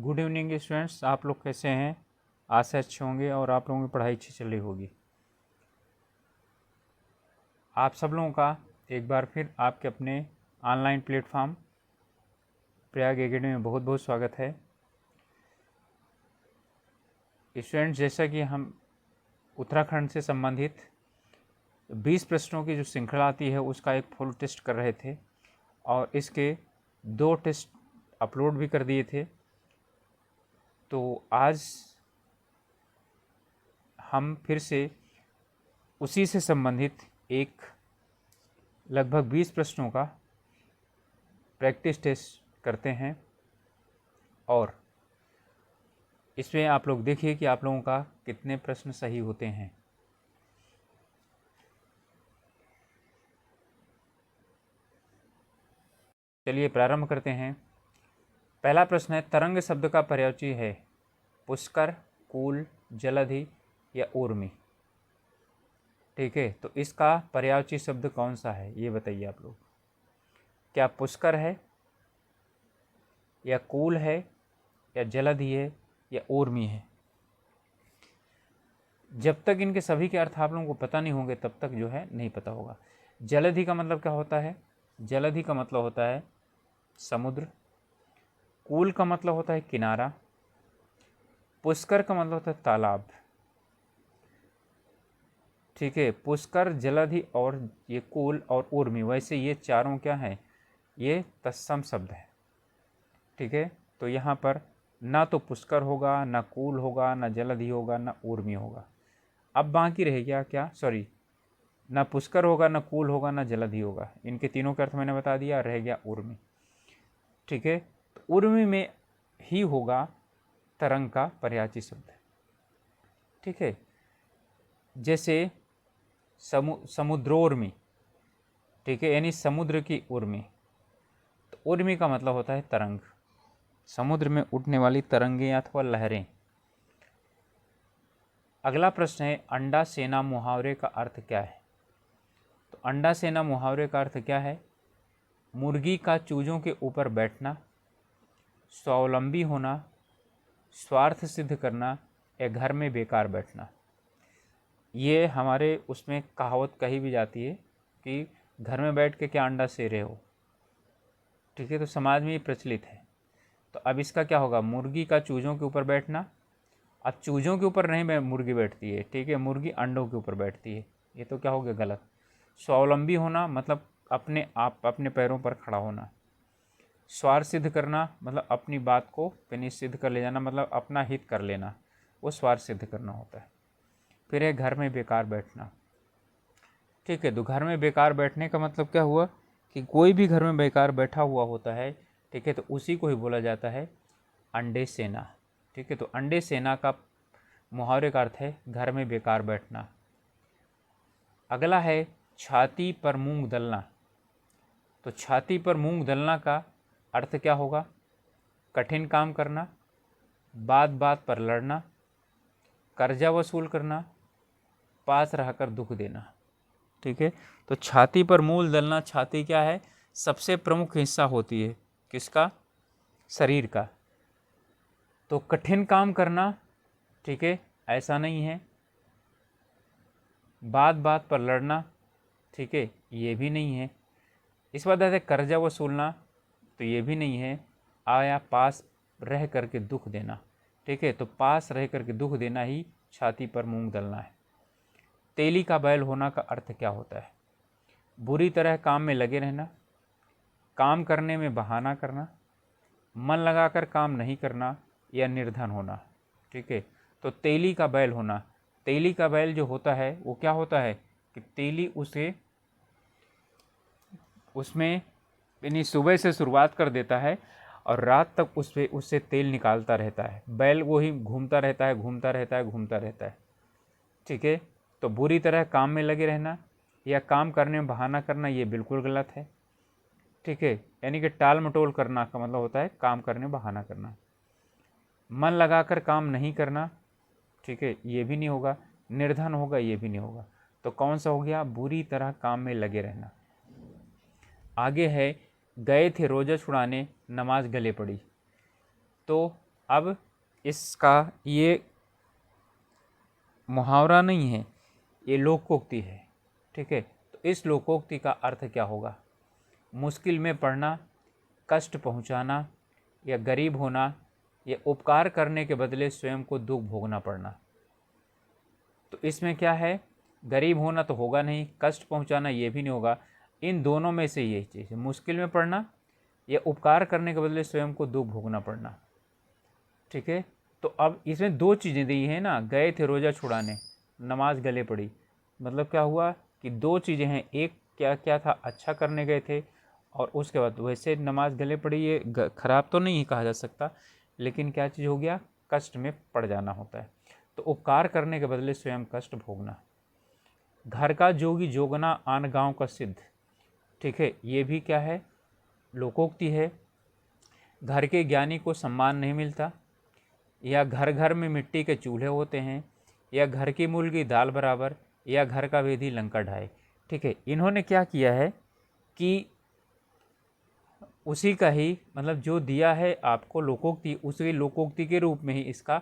Good evening students, आप लोग कैसे हैं। आशा अच्छे होंगे और आप लोगों की पढ़ाई अच्छी चल रही होगी। आप सब लोगों का एक बार फिर आपके अपने ऑनलाइन प्लेटफॉर्म प्रयाग एकेडमी में बहुत बहुत स्वागत है। स्टूडेंट्स, जैसा कि हम उत्तराखंड से संबंधित 20 प्रश्नों की जो श्रृंखला आती है उसका एक फुल टेस्ट कर रहे थे और इसके 2 टेस्ट अपलोड भी कर दिए थे। तो आज हम फिर से उसी से संबंधित एक लगभग 20 प्रश्नों का प्रैक्टिस टेस्ट करते हैं और इसमें आप लोग देखिए कि आप लोगों का कितने प्रश्न सही होते हैं। चलिए प्रारंभ करते हैं। पहला प्रश्न है, तरंग शब्द का पर्यायवाची है पुष्कर, कूल, जलधि या ऊर्मी। ठीक है, तो इसका पर्यायवाची शब्द कौन सा है ये बताइए आप लोग। क्या पुष्कर है या कूल है या जलधि है या ऊर्मी है। जब तक इनके सभी के अर्थ आप लोगों को पता नहीं होंगे तब तक जो है नहीं पता होगा। जलधि का मतलब क्या होता है? जलधि का मतलब होता है समुद्र। कूल का मतलब होता है किनारा। पुष्कर का मतलब होता है तालाब। ठीक है, पुष्कर, जलधि और ये कूल और ऊर्मी, वैसे ये चारों क्या हैं? ये तत्सम शब्द है। ठीक है, तो यहाँ पर ना तो पुष्कर होगा, ना कूल होगा, ना जलधि होगा, ना ऊर्मी होगा। अब बाकी रह गया क्या? सॉरी, ना पुष्कर होगा, ना कूल होगा, ना जलधि होगा। इनके तीनों के अर्थ मैंने बता दिया, रह गया ऊर्मी। ठीक है, तो ऊर्मी में ही होगा तरंग का पर्यायवाची शब्द। ठीक है, जैसे समुद्रोर्मी। ठीक है, यानी समुद्र की उर्मी। तो उर्मी का मतलब होता है तरंग, समुद्र में उठने वाली तरंगें अथवा लहरें। अगला प्रश्न है, अंडा सेना मुहावरे का अर्थ क्या है? तो अंडा सेना मुहावरे का अर्थ क्या है? मुर्गी का चूजों के ऊपर बैठना, स्वावलंबी होना, स्वार्थ सिद्ध करना या घर में बेकार बैठना। ये हमारे उसमें कहावत कही भी जाती है कि घर में बैठ के क्या अंडा सेर रहे हो। ठीक है, तो समाज में ये प्रचलित है। तो अब इसका क्या होगा? मुर्गी का चूजों के ऊपर बैठना। अब चूजों के ऊपर नहीं मुर्गी बैठती है, ठीक है, मुर्गी अंडों के ऊपर बैठती है। ये तो क्या हो गया? गलत। स्वावलंबी होना मतलब अपने आप अपने पैरों पर खड़ा होना। स्वार्थ सिद्ध करना मतलब अपनी बात को फिनिश सिद्ध कर ले जाना, मतलब अपना हित कर लेना, वो स्वार्थ सिद्ध करना होता है। फिर है घर में बेकार बैठना। ठीक है, तो घर में बेकार बैठने का मतलब क्या हुआ कि कोई भी घर में बेकार बैठा हुआ होता है, ठीक है, तो उसी को ही बोला जाता है अंडे सेना। ठीक है, तो अंडे सेना का मुहावरे का अर्थ है घर में बेकार बैठना। अगला है छाती पर मूंग दलना। तो छाती पर मूंग दलना का अर्थ क्या होगा? कठिन काम करना, बात बात पर लड़ना, कर्जा वसूल करना, पास रहकर दुख देना। ठीक है, तो छाती पर मूल दलना, छाती क्या है? सबसे प्रमुख हिस्सा होती है किसका? शरीर का। तो कठिन काम करना, ठीक है, ऐसा नहीं है। बात बात पर लड़ना, ठीक है, ये भी नहीं है। इस बात है कर्जा वसूलना, तो ये भी नहीं है। आया पास रह करके दुख देना। ठीक है, तो पास रह करके दुख देना ही छाती पर मूंग दलना है। तेली का बैल होना का अर्थ क्या होता है? बुरी तरह काम में लगे रहना, काम करने में बहाना करना, मन लगाकर काम नहीं करना या निर्धन होना। ठीक है, तो तेली का बैल होना, तेली का बैल जो होता है वो क्या होता है कि तेली उसमें यानी सुबह से शुरुआत कर देता है और रात तक उससे तेल निकालता रहता है। बैल वो ही घूमता रहता है, घूमता रहता है, घूमता रहता है। ठीक है, तो बुरी तरह काम में लगे रहना या काम करने में बहाना करना, ये बिल्कुल गलत है। ठीक है, यानी कि टाल मटोल करना का मतलब होता है काम करने में बहाना करना। मन लगाकर काम नहीं करना, ठीक है, ये भी नहीं होगा। निर्धन होगा, ये भी नहीं होगा। तो कौन सा हो गया? बुरी तरह काम में लगे रहना। आगे है, गए थे रोजा छुड़ाने, नमाज गले पड़ी। तो अब इसका ये मुहावरा नहीं है, ये लोकोक्ति है। ठीक है, तो इस लोकोक्ति का अर्थ क्या होगा? मुश्किल में पड़ना, कष्ट पहुंचाना, या गरीब होना, या उपकार करने के बदले स्वयं को दुख भोगना पड़ना। तो इसमें क्या है? गरीब होना तो होगा नहीं, कष्ट पहुंचाना ये भी नहीं होगा। इन दोनों में से यही चीज़ है, मुश्किल में पड़ना या उपकार करने के बदले स्वयं को दुख भोगना पड़ना। ठीक है, तो अब इसमें दो चीज़ें दी हैं ना, गए थे रोज़ा छुड़ाने, नमाज गले पड़ी। मतलब क्या हुआ कि दो चीज़ें हैं, एक क्या क्या था, अच्छा करने गए थे, और उसके बाद वैसे नमाज गले पड़ी। ये खराब तो नहीं कहा जा सकता, लेकिन क्या चीज़ हो गया, कष्ट में पड़ जाना होता है। तो उपकार करने के बदले स्वयं कष्ट भोगना। घर का जोगी जोगना, आन गाँव का सिद्ध। ठीक है, ये भी क्या है, लोकोक्ति है। घर के ज्ञानी को सम्मान नहीं मिलता, या घर घर में मिट्टी के चूल्हे होते हैं, या घर की मुर्गी दाल बराबर, या घर का वेदी लंका ढाए। ठीक है, इन्होंने क्या किया है कि उसी का ही मतलब जो दिया है आपको लोकोक्ति, उसी लोकोक्ति के रूप में ही इसका,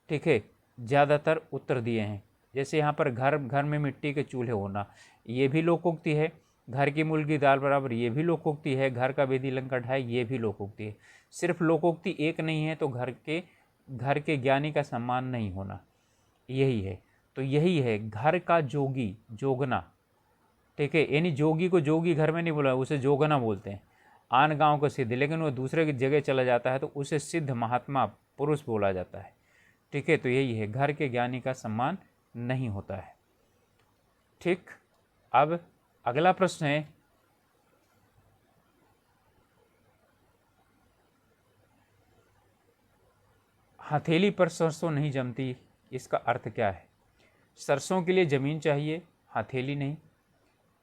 ठीक है, ज़्यादातर उत्तर दिए हैं। जैसे यहाँ पर घर घर में मिट्टी के चूल्हे होना, ये भी लोकोक्ति है। घर की मुर्गी दाल बराबर, ये भी लोकोक्ति है। घर का वेदी लंका ढाए, ये भी लोकोक्ति है। सिर्फ लोकोक्ति एक नहीं है तो घर के ज्ञानी का सम्मान नहीं होना, यही है। तो यही है घर का जोगी जोगना। ठीक है, यानी जोगी को जोगी घर में नहीं बोला, उसे जोगना बोलते हैं। आन गांव को सिद्ध, लेकिन वो दूसरे की जगह चला जाता है तो उसे सिद्ध महात्मा पुरुष बोला जाता है। ठीक है, तो यही है, घर के ज्ञानी का सम्मान नहीं होता है। ठीक, अब अगला प्रश्न है, हथेली पर सरसों नहीं जमती, इसका अर्थ क्या है? सरसों के लिए ज़मीन चाहिए, हथेली नहीं।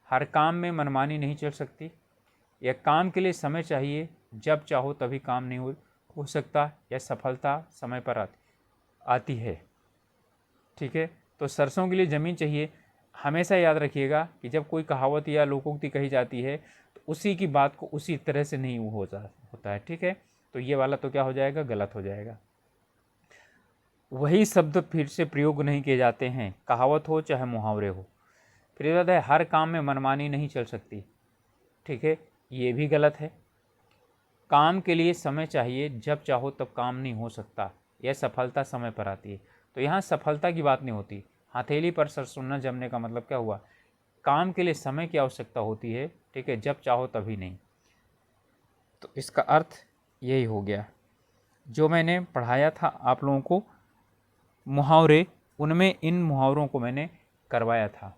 हर काम में मनमानी नहीं चल सकती, या काम के लिए समय चाहिए, जब चाहो तभी काम नहीं हो सकता, या सफलता समय पर आती है। ठीक है, तो सरसों के लिए ज़मीन चाहिए। हमेशा याद रखिएगा कि जब कोई कहावत या लोकोक्ति कही जाती है तो उसी की बात को उसी तरह से नहीं होता है। ठीक है, तो ये वाला तो क्या हो जाएगा, गलत हो जाएगा। वही शब्द फिर से प्रयोग नहीं किए जाते हैं, कहावत हो चाहे मुहावरे हो। फिर बात है, हर काम में मनमानी नहीं चल सकती। ठीक है, ये भी गलत है। काम के लिए समय चाहिए, जब चाहो तब काम नहीं हो सकता, यह सफलता समय पर आती है। तो यहाँ सफलता की बात नहीं होती। हथेली पर सरसों न जमने का मतलब क्या हुआ, काम के लिए समय की आवश्यकता होती है। ठीक है, जब चाहो तभी नहीं। तो इसका अर्थ यही हो गया। जो मैंने पढ़ाया था आप लोगों को मुहावरे, उनमें इन मुहावरों को मैंने करवाया था।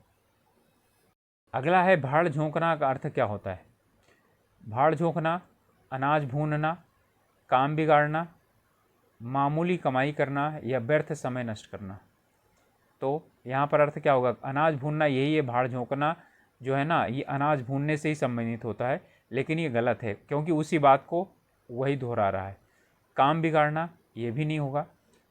अगला है भाड़ झोंकना का अर्थ क्या होता है? भाड़ झोंकना, अनाज भूनना, काम बिगाड़ना, मामूली कमाई करना, या व्यर्थ समय नष्ट करना। तो यहाँ पर अर्थ क्या होगा, अनाज भूनना यही है। भाड़ झोंकना जो है ना, ये अनाज भूनने से ही संबंधित होता है, लेकिन ये गलत है क्योंकि उसी बात को वही दोहरा रहा है। काम बिगाड़ना ये भी नहीं होगा।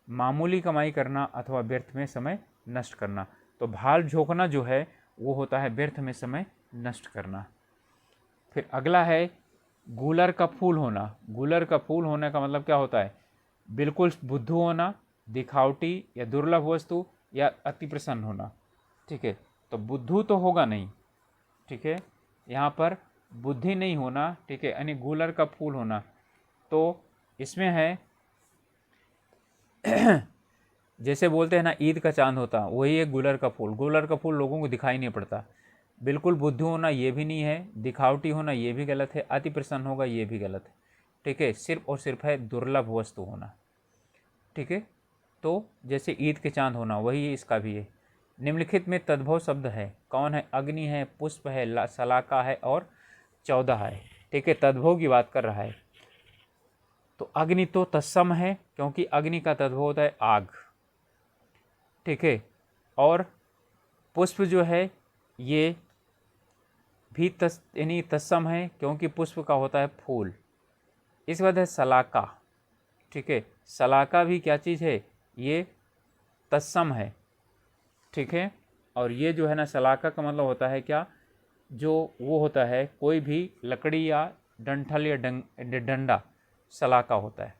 मामूली कमाई करना अथवा व्यर्थ में समय नष्ट करना। तो भाड़ झोंकना जो है वो होता है व्यर्थ में समय नष्ट करना। फिर अगला है गूलर का फूल होना। गूलर का फूल होने का मतलब क्या होता है, बिल्कुल बुद्धू होना, दिखावटी या दुर्लभ वस्तु, या अति प्रसन्न होना। ठीक है, तो बुद्धू तो होगा नहीं। ठीक है, यहाँ पर बुद्धि नहीं होना। ठीक है, यानी गूलर का फूल होना। तो इसमें है जैसे बोलते हैं ना, ईद का चांद होता, वही है गुलर का फूल। गुलर का फूल लोगों को दिखाई नहीं पड़ता। बिल्कुल बुद्धू होना ये भी नहीं है, दिखावटी होना ये भी गलत है, अति प्रसन्न होगा ये भी गलत है। ठीक है, सिर्फ और सिर्फ है दुर्लभ वस्तु होना। ठीक है, तो जैसे ईद के चांद होना वही इसका भी है। निम्नलिखित में तद्भव शब्द है, कौन है? अग्नि है, पुष्प है, सलाका है, और 14 है। ठीक है, तद्भव की बात कर रहा है। तो अग्नि तो तत्सम है, क्योंकि अग्नि का तद्भव होता है आग। ठीक है, और पुष्प जो है ये भी यानी तत्सम है, क्योंकि पुष्प का होता है फूल। इसके बाद है सलाका। ठीक है, सलाका भी क्या चीज़ है, ये तत्सम है। ठीक है, और ये जो है ना, सलाका का मतलब होता है क्या, जो वो होता है कोई भी लकड़ी या डंठल या डंडा, सलाका होता है।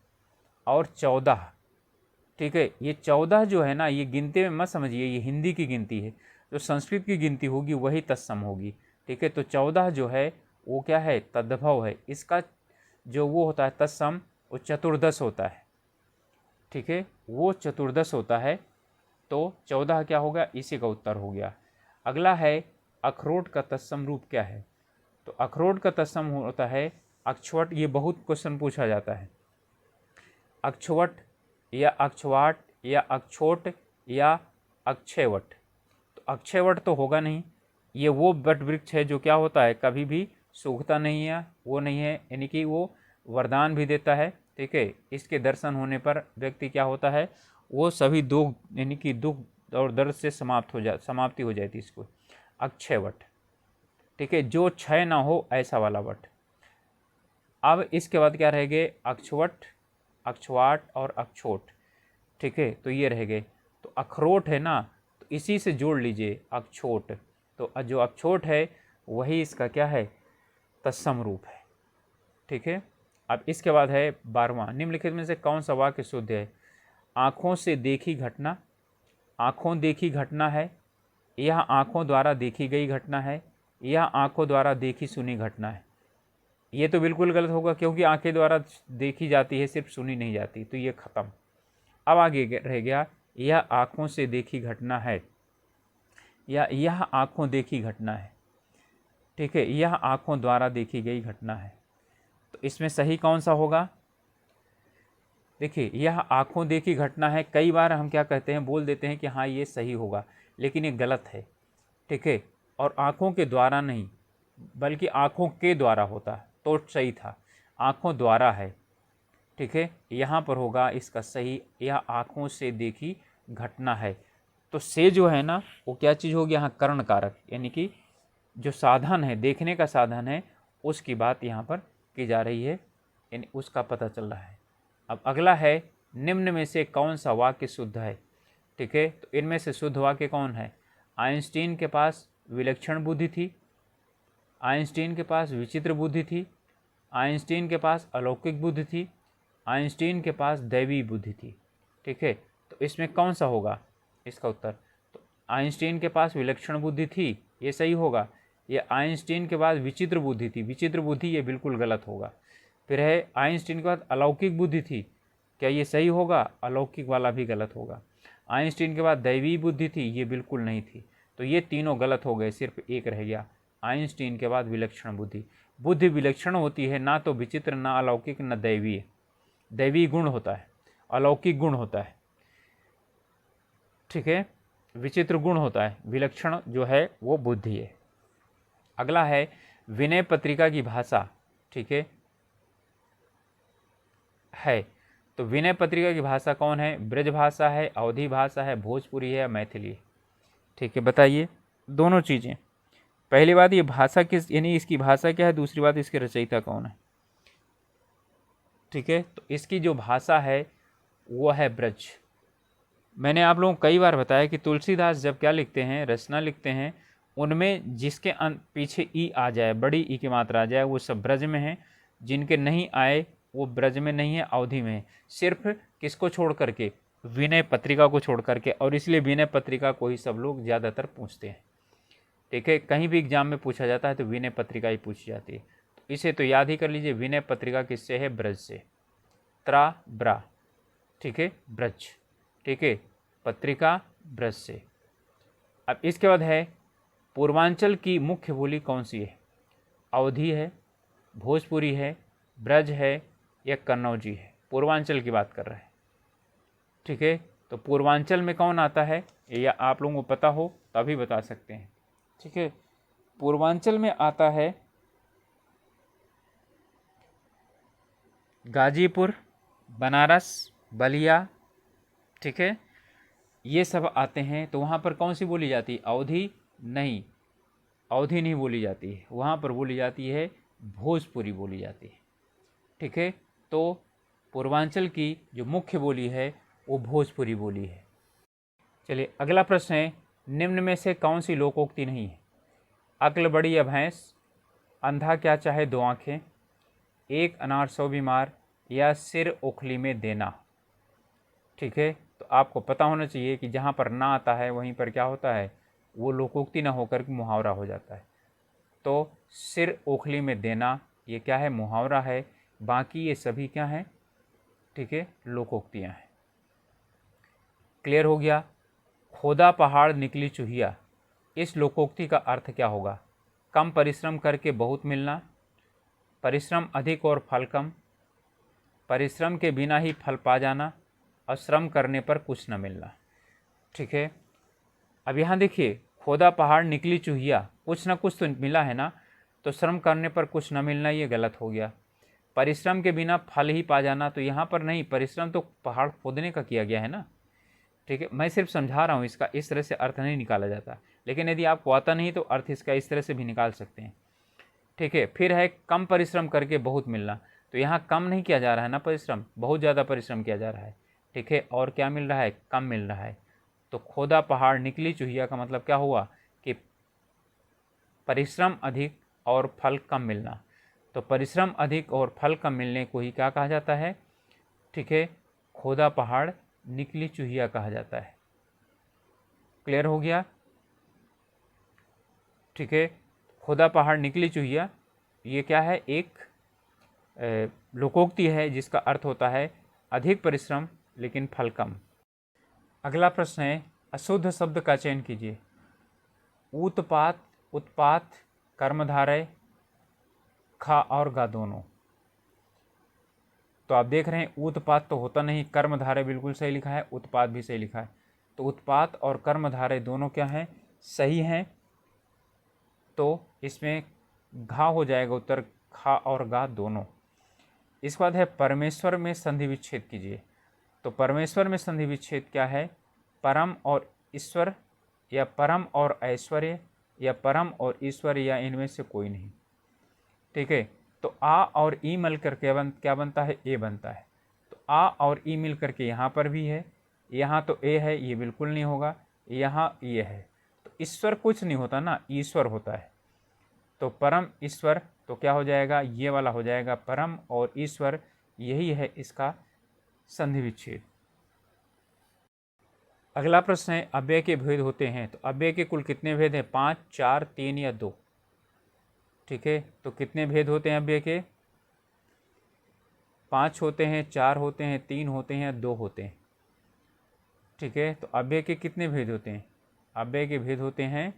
और 14। ठीक है, ये 14 जो है ना, ये गिनती में मत समझिए, ये हिंदी की गिनती है। जो संस्कृत की गिनती होगी वही तत्सम होगी। ठीक है, तो 14 जो है वो क्या है, तद्भव है। इसका जो वो होता है तत्सम, वो चतुर्दश होता है। ठीक है, वो चतुर्दश होता है। तो 14 क्या होगा, इसी का उत्तर हो गया। अगला है अखरोट का तत्सम रूप क्या है। तो अखरोट का तत्सम होता है अक्षवट। ये बहुत क्वेश्चन पूछा जाता है। अक्षवट या अक्षवाट या अक्षोट या अक्षयवट। तो अक्षयवट तो होगा नहीं। ये वो वट वृक्ष है जो क्या होता है, कभी भी सूखता नहीं है, वो नहीं है, यानी कि वो वरदान भी देता है। ठीक है, इसके दर्शन होने पर व्यक्ति क्या होता है, वो सभी दुख यानी कि दुख और दर्द से समाप्ति हो जाती है इसको। अक्षयवट। ठीक है, जो क्षय ना हो ऐसा वाला वट। अब इसके बाद क्या रह गए, अक्षवट, अक्षवाट और अक्षोट। ठीक है, तो ये रह गए। तो अखरोट है ना, तो इसी से जोड़ लीजिए अक्षोट। तो जो अक्षोट है वही इसका क्या है, तत्सम रूप है। ठीक है, अब इसके बाद है 12वां, निम्नलिखित में से कौन सा वाक्य शुद्ध है। आँखों से देखी घटना, आँखों देखी घटना है, यह आँखों द्वारा देखी गई घटना है, यह आँखों द्वारा देखी सुनी घटना है। ये तो बिल्कुल गलत होगा, क्योंकि आँखें द्वारा देखी जाती है, सिर्फ सुनी नहीं जाती। तो ये खत्म। अब आगे रह गया, यह आँखों से देखी घटना है, या यह आँखों देखी घटना है। ठीक है, यह आँखों द्वारा देखी गई घटना है। तो इसमें सही कौन सा होगा। देखिए, यह आँखों देखी घटना है, कई बार हम क्या कहते हैं, बोल देते हैं कि हाँ ये सही होगा, लेकिन ये गलत है। ठीक है, और आँखों के द्वारा नहीं, बल्कि आँखों के द्वारा होता तो सही था। आँखों द्वारा है। ठीक है, यहाँ पर होगा इसका सही, यह आँखों से देखी घटना है। तो से जो है ना, वो क्या चीज़ होगी, यहाँ कर्ण कारक, यानी कि जो साधन है, देखने का साधन है, उसकी बात यहाँ पर की जा रही है, यानी उसका पता चल रहा है। अब अगला है, निम्न में से कौन सा वाक्य शुद्ध है। ठीक है, तो इनमें से शुद्ध वाक्य कौन है। आइंस्टीन के पास विलक्षण बुद्धि थी, आइंस्टीन के पास विचित्र बुद्धि थी, आइंस्टीन के पास अलौकिक बुद्धि थी, आइंस्टीन के पास दैवी बुद्धि थी। ठीक है, तो इसमें कौन सा होगा इसका उत्तर। तो आइंस्टीन के पास विलक्षण बुद्धि थी, ये सही होगा। ये आइंस्टीन के पास विचित्र बुद्धि थी, विचित्र बुद्धि ये बिल्कुल गलत होगा। फिर है आइंस्टीन के पास अलौकिक बुद्धि थी, क्या ये सही होगा, अलौकिक वाला भी गलत होगा। आइंस्टीन के पास दैवी बुद्धि थी, ये बिल्कुल नहीं थी। तो ये तीनों गलत हो गए, सिर्फ एक रह गया, आइंस्टीन के बाद विलक्षण बुद्धि। बुद्धि विलक्षण होती है, ना तो विचित्र, ना अलौकिक, ना दैवीय। दैवी गुण होता है, अलौकिक गुण होता है। ठीक है, विचित्र गुण होता है, विलक्षण जो है वो बुद्धि है। अगला है विनय पत्रिका की भाषा। ठीक है, तो विनय पत्रिका की भाषा कौन है, ब्रज भाषा है, अवधी भाषा है, भोजपुरी है, मैथिली। ठीक है, बताइए दोनों चीज़ें। पहली बात ये भाषा किस, यानी इसकी भाषा क्या है, दूसरी बात इसके रचयिता कौन है। ठीक है, तो इसकी जो भाषा है वो है ब्रज। मैंने आप लोगों को कई बार बताया कि तुलसीदास जब क्या लिखते हैं, रचना लिखते हैं, उनमें जिसके पीछे ई आ जाए, बड़ी ई की मात्रा आ जाए, वो सब ब्रज में है। जिनके नहीं आए वो ब्रज में नहीं है, अवधि में है। सिर्फ किसको छोड़ करके, विनय पत्रिका को छोड़ करके, और इसलिए विनय पत्रिका को ही सब लोग ज़्यादातर पूछते हैं। ठीक है, कहीं भी एग्जाम में पूछा जाता है तो विनय पत्रिका ही पूछी जाती है। तो इसे तो याद ही कर लीजिए, विनय पत्रिका किससे है, ब्रज से। त्रा ब्रा। ठीक है, ब्रज। ठीक है, पत्रिका ब्रज से। अब इसके बाद है पूर्वांचल की मुख्य बोली कौन सी है। अवधी है, भोजपुरी है, ब्रज है, या कन्नौजी है। पूर्वांचल की बात कर रहे हैं। ठीक है, तो पूर्वांचल में कौन आता है, या आप लोगों को पता हो तभी बता सकते हैं। ठीक है, पूर्वांचल में आता है गाजीपुर, बनारस, बलिया। ठीक है, ये सब आते हैं। तो वहाँ पर कौन सी बोली जाती है, अवधी नहीं, अवधी नहीं बोली जाती है, वहाँ पर बोली जाती है भोजपुरी बोली जाती है। ठीक है, तो पूर्वांचल की जो मुख्य बोली है वो भोजपुरी बोली है। चलिए अगला प्रश्न है, निम्न में से कौन सी लोकोक्ति नहीं है। अक्ल बड़ी या भैंस, अंधा क्या चाहे दो आँखें, एक अनार 100 बीमार, या सिर ओखली में देना। ठीक है, तो आपको पता होना चाहिए कि जहाँ पर ना आता है वहीं पर क्या होता है, वो लोकोक्ति ना होकर के मुहावरा हो जाता है। तो सिर ओखली में देना ये क्या है, मुहावरा है। बाकी ये सभी क्या हैं, ठीक है, लोकोक्तियाँ हैं। क्लियर हो गया। खोदा पहाड़ निकली चूहिया, इस लोकोक्ति का अर्थ क्या होगा? कम परिश्रम करके बहुत मिलना, परिश्रम अधिक और फल कम, परिश्रम के बिना ही फल पा जाना, और श्रम करने पर कुछ न मिलना। ठीक है, अब यहाँ देखिए, खोदा पहाड़ निकली चूहिया, कुछ ना कुछ तो मिला है ना, तो श्रम करने पर कुछ न मिलना ये गलत हो गया। परिश्रम के बिना फल ही पा जाना, तो यहाँ पर नहीं, परिश्रम तो पहाड़ खोदने का किया गया है ना। ठीक है, मैं सिर्फ समझा रहा हूँ, इसका इस तरह से अर्थ नहीं निकाला जाता, लेकिन यदि आपको आता नहीं तो अर्थ इसका इस तरह से भी निकाल सकते हैं। ठीक है, फिर है कम परिश्रम करके बहुत मिलना, तो यहाँ कम नहीं किया जा रहा है ना परिश्रम, बहुत ज़्यादा परिश्रम किया जा रहा है। ठीक है, और क्या मिल रहा है, कम मिल रहा है। तो खोदा पहाड़ निकली चूहिया का मतलब क्या हुआ कि परिश्रम अधिक और फल कम मिलना। तो परिश्रम अधिक और फल कम मिलने को ही क्या कहा जाता है, ठीक है, खोदा पहाड़ निकली चूहिया कहा जाता है। क्लियर हो गया। ठीक है, खोदा पहाड़ निकली चूहिया ये क्या है, एक लोकोक्ति है जिसका अर्थ होता है अधिक परिश्रम लेकिन फल कम। अगला प्रश्न है, अशुद्ध शब्द का चयन कीजिए। उत्पात, उत्पात, कर्मधारय, खा और गा दोनों। तो आप देख रहे हैं उत्पात तो होता नहीं, कर्मधारय बिल्कुल सही लिखा है, उत्पात भी सही लिखा है। तो उत्पात और कर्मधारय दोनों क्या हैं, सही हैं। तो इसमें घा हो जाएगा उत्तर, खा और गा दोनों। इसके बाद है परमेश्वर में संधि विच्छेद कीजिए। तो परमेश्वर में संधि विच्छेद क्या है, परम और ईश्वर, या परम और ऐश्वर्य, या परम और ईश्वर, या इनमें से कोई नहीं। ठीक है, तो आ और ई मिल करके क्या बनता है, ए बनता है। तो आ और ई मिल करके यहाँ पर भी है, यहाँ तो ए है, ये बिल्कुल नहीं होगा, यहाँ ये है। तो ईश्वर कुछ नहीं होता ना, ईश्वर होता है। तो परम ईश्वर, तो क्या हो जाएगा, ये वाला हो जाएगा, परम और ईश्वर, यही है इसका संधि विच्छेद। अगला प्रश्न है, अव्यय के भेद होते हैं। तो अव्यय के कुल कितने भेद हैं, 5, 4, 3 या 2। ठीक है, तो कितने भेद होते हैं अव्यय के, 5 होते हैं, 4 होते हैं, 3 होते हैं, 2 होते हैं। ठीक है, तो अव्यय के कितने भेद होते हैं, अव्यय के भेद होते हैं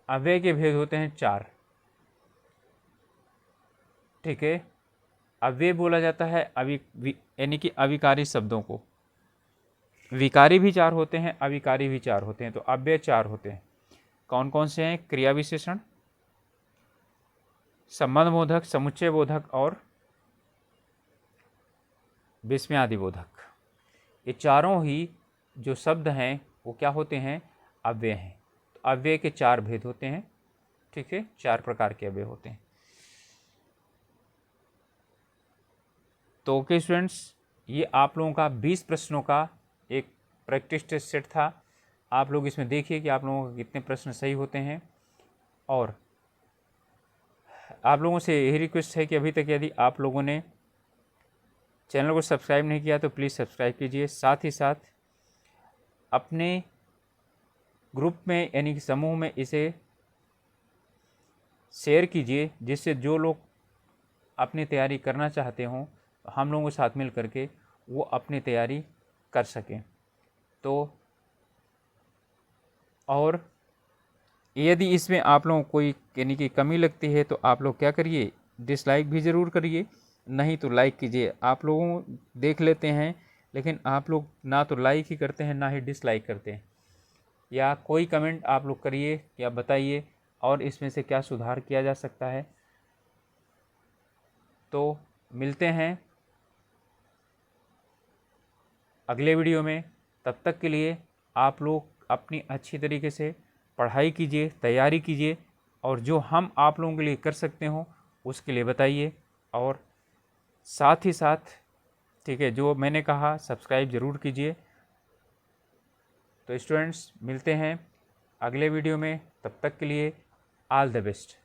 अव्यय के भेद होते हैं 4। ठीक है, अव्यय बोला जाता है यानी कि अविकारी शब्दों को। विकारी भी 4 होते हैं, अविकारी भी 4 होते हैं, तो अव्यय 4 होते हैं। कौन कौन से हैं, क्रिया विशेषण, संबंध बोधक, समुच्चय बोधक और विस्मयादि बोधक। ये चारों ही जो शब्द हैं वो क्या होते हैं, अव्यय हैं। तो अव्यय के 4 भेद होते हैं। ठीक है, 4 प्रकार के अव्यय होते हैं। तो ओके स्टूडेंट्स, ये आप लोगों का 20 प्रश्नों का एक प्रैक्टिस टेस्ट सेट था। आप लोग इसमें देखिए कि आप लोगों के कितने प्रश्न सही होते हैं। और आप लोगों से यही रिक्वेस्ट है कि अभी तक यदि आप लोगों ने चैनल को सब्सक्राइब नहीं किया तो प्लीज़ सब्सक्राइब कीजिए। साथ ही साथ अपने ग्रुप में यानी कि समूह में इसे शेयर कीजिए, जिससे जो लोग अपनी तैयारी करना चाहते हों हम लोगों के साथ मिल करके वो अपनी तैयारी कर सकें। तो और यदि इसमें आप लोगों को कोई यानी कि कमी लगती है तो आप लोग क्या करिए, डिसलाइक भी ज़रूर करिए, नहीं तो लाइक कीजिए। आप लोगों देख लेते हैं लेकिन आप लोग ना तो लाइक ही करते हैं ना ही डिसलाइक करते हैं। या कोई कमेंट आप लोग करिए या बताइए और इसमें से क्या सुधार किया जा सकता है। तो मिलते हैं अगले वीडियो में। तब तक के लिए आप लोग अपनी अच्छी तरीके से पढ़ाई कीजिए, तैयारी कीजिए, और जो हम आप लोगों के लिए कर सकते हो उसके लिए बताइए। और साथ ही साथ ठीक है, जो मैंने कहा सब्सक्राइब ज़रूर कीजिए। तो स्टूडेंट्स मिलते हैं अगले वीडियो में, तब तक के लिए ऑल द बेस्ट।